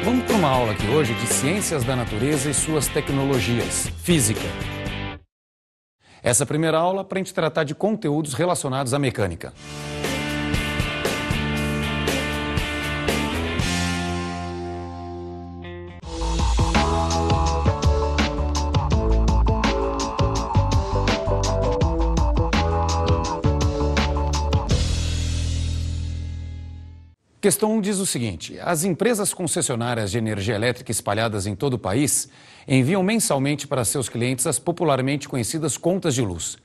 Vamos para uma aula aqui hoje de ciências da natureza e suas tecnologias, física. Essa primeira aula para a gente tratar de conteúdos relacionados à mecânica. Questão 1 diz o seguinte: as empresas concessionárias de energia elétrica espalhadas em todo o país enviam mensalmente para seus clientes as popularmente conhecidas contas de luz.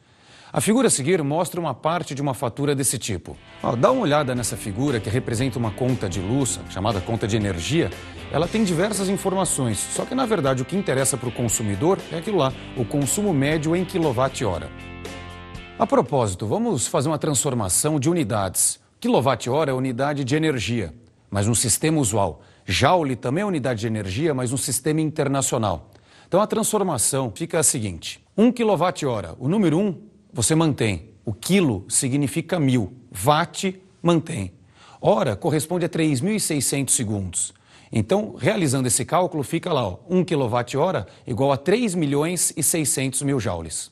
A figura a seguir mostra uma parte de uma fatura desse tipo. Dá uma olhada nessa figura que representa uma conta de luz, chamada conta de energia. Ela tem diversas informações, só que na verdade o que interessa para o consumidor é aquilo lá, o consumo médio em quilowatt-hora. A propósito, vamos fazer uma transformação de unidades. Quilowatt-hora é unidade de energia, mas um sistema usual. Joule também é unidade de energia, mas um sistema internacional. Então a transformação fica a seguinte: 1 kWh, o número 1 você mantém, o quilo significa 1000, watt mantém. Hora corresponde a 3.600 segundos. Então, realizando esse cálculo, fica lá, 1 kWh igual a 3.600.000 joules.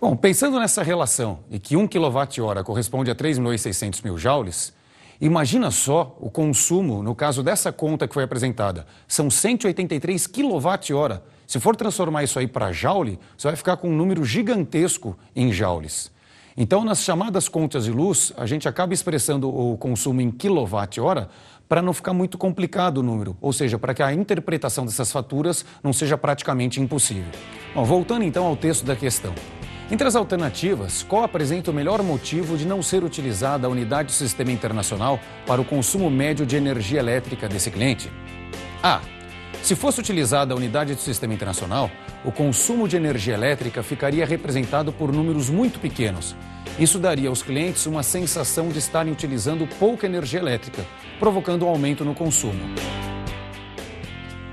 Bom, pensando nessa relação e que 1 kWh corresponde a 3.600.000 joules, imagina só o consumo, no caso dessa conta que foi apresentada, são 183 kWh. Se for transformar isso aí para joule, você vai ficar com um número gigantesco em joules. Então, nas chamadas contas de luz, a gente acaba expressando o consumo em kWh para não ficar muito complicado o número, ou seja, para que a interpretação dessas faturas não seja praticamente impossível. Bom, voltando então ao texto da questão. Entre as alternativas, qual apresenta o melhor motivo de não ser utilizada a unidade do sistema internacional para o consumo médio de energia elétrica desse cliente? A. Se fosse utilizada a unidade do sistema internacional, o consumo de energia elétrica ficaria representado por números muito pequenos. Isso daria aos clientes uma sensação de estarem utilizando pouca energia elétrica, provocando um aumento no consumo.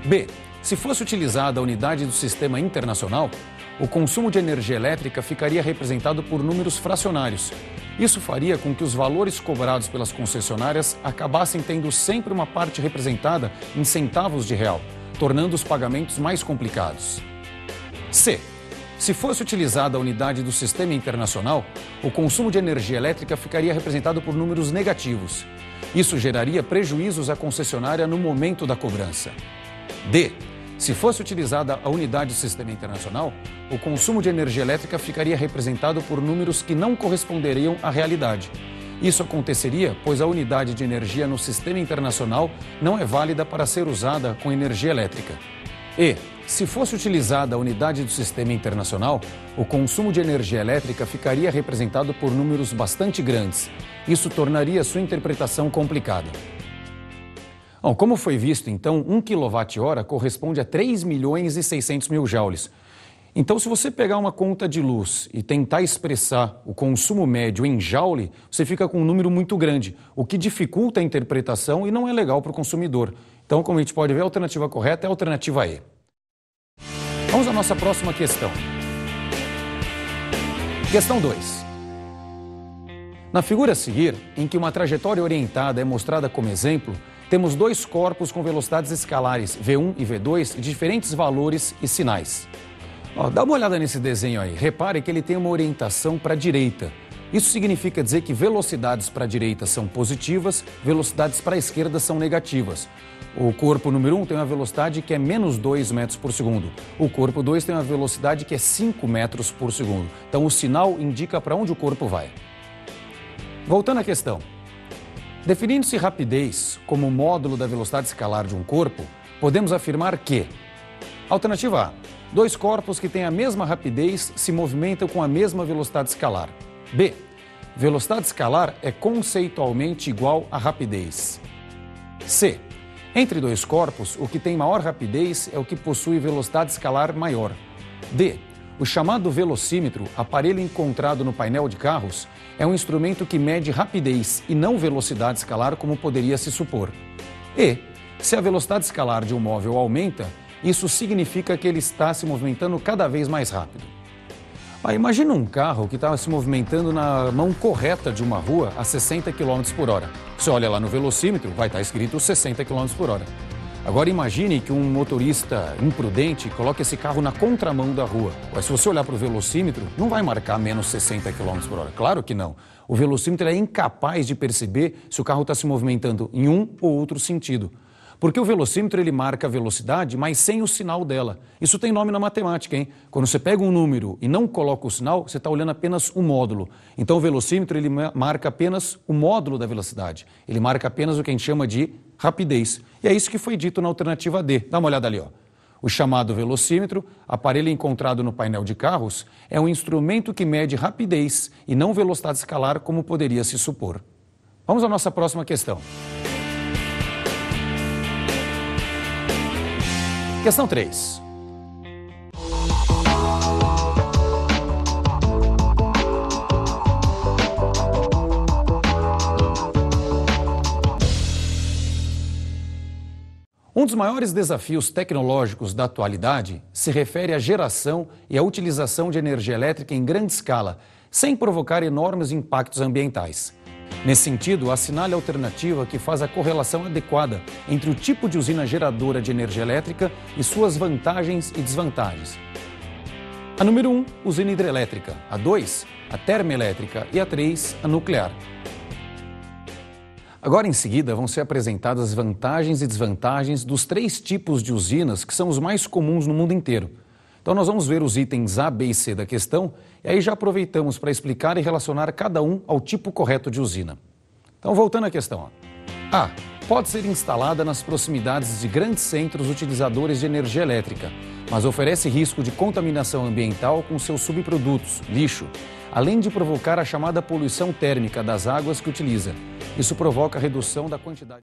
B. Se fosse utilizada a unidade do sistema internacional, o consumo de energia elétrica ficaria representado por números fracionários. Isso faria com que os valores cobrados pelas concessionárias acabassem tendo sempre uma parte representada em centavos de real, tornando os pagamentos mais complicados. C. Se fosse utilizada a unidade do sistema internacional, o consumo de energia elétrica ficaria representado por números negativos. Isso geraria prejuízos à concessionária no momento da cobrança. D. Se fosse utilizada a unidade do sistema internacional, o consumo de energia elétrica ficaria representado por números que não corresponderiam à realidade. Isso aconteceria pois a unidade de energia no sistema internacional não é válida para ser usada com energia elétrica. E, se fosse utilizada a unidade do sistema internacional, o consumo de energia elétrica ficaria representado por números bastante grandes. Isso tornaria sua interpretação complicada. Bom, como foi visto, então, 1 kWh corresponde a 3.600.000 joules. Então, se você pegar uma conta de luz e tentar expressar o consumo médio em joule, você fica com um número muito grande, o que dificulta a interpretação e não é legal para o consumidor. Então, como a gente pode ver, a alternativa correta é a alternativa E. Vamos à nossa próxima questão. Questão 2. Na figura a seguir, em que uma trajetória orientada é mostrada como exemplo, temos dois corpos com velocidades escalares, V1 e V2, de diferentes valores e sinais. Dá uma olhada nesse desenho aí. Repare que ele tem uma orientação para a direita. Isso significa dizer que velocidades para a direita são positivas, velocidades para a esquerda são negativas. O corpo número 1 tem uma velocidade que é menos 2 metros por segundo. O corpo 2 tem uma velocidade que é 5 metros por segundo. Então o sinal indica para onde o corpo vai. Voltando à questão. Definindo-se rapidez como módulo da velocidade escalar de um corpo, podemos afirmar que: alternativa A, dois corpos que têm a mesma rapidez se movimentam com a mesma velocidade escalar. B, velocidade escalar é conceitualmente igual a rapidez. C, entre dois corpos, o que tem maior rapidez é o que possui velocidade escalar maior. D, o chamado velocímetro, aparelho encontrado no painel de carros, é um instrumento que mede rapidez e não velocidade escalar como poderia se supor. E, se a velocidade escalar de um móvel aumenta, isso significa que ele está se movimentando cada vez mais rápido. Imagina um carro que está se movimentando na mão correta de uma rua a 60 km por hora. Você olha lá no velocímetro, vai estar escrito 60 km por hora. Agora imagine que um motorista imprudente coloque esse carro na contramão da rua. Mas se você olhar para o velocímetro, não vai marcar menos 60 km por hora. Claro que não. O velocímetro é incapaz de perceber se o carro está se movimentando em um ou outro sentido. Porque o velocímetro ele marca a velocidade, mas sem o sinal dela. Isso tem nome na matemática, hein? Quando você pega um número e não coloca o sinal, você está olhando apenas o módulo. Então o velocímetro ele marca apenas o módulo da velocidade. Ele marca apenas o que a gente chama de rapidez. E é isso que foi dito na alternativa D. Dá uma olhada ali, ó. O chamado velocímetro, aparelho encontrado no painel de carros, é um instrumento que mede rapidez e não velocidade escalar como poderia se supor. Vamos à nossa próxima questão. Questão 3. Um dos maiores desafios tecnológicos da atualidade se refere à geração e à utilização de energia elétrica em grande escala, sem provocar enormes impactos ambientais. Nesse sentido, assinale a alternativa que faz a correlação adequada entre o tipo de usina geradora de energia elétrica e suas vantagens e desvantagens. A número 1, usina hidrelétrica. A 2, a termoelétrica. E a 3, a nuclear. Agora, em seguida, vão ser apresentadas as vantagens e desvantagens dos 3 tipos de usinas que são os mais comuns no mundo inteiro. Então, nós vamos ver os itens A, B e C da questão e aí já aproveitamos para explicar e relacionar cada um ao tipo correto de usina. Então, voltando à questão. A. Pode ser instalada nas proximidades de grandes centros utilizadores de energia elétrica, mas oferece risco de contaminação ambiental com seus subprodutos, lixo, além de provocar a chamada poluição térmica das águas que utiliza. Isso provoca a redução da quantidade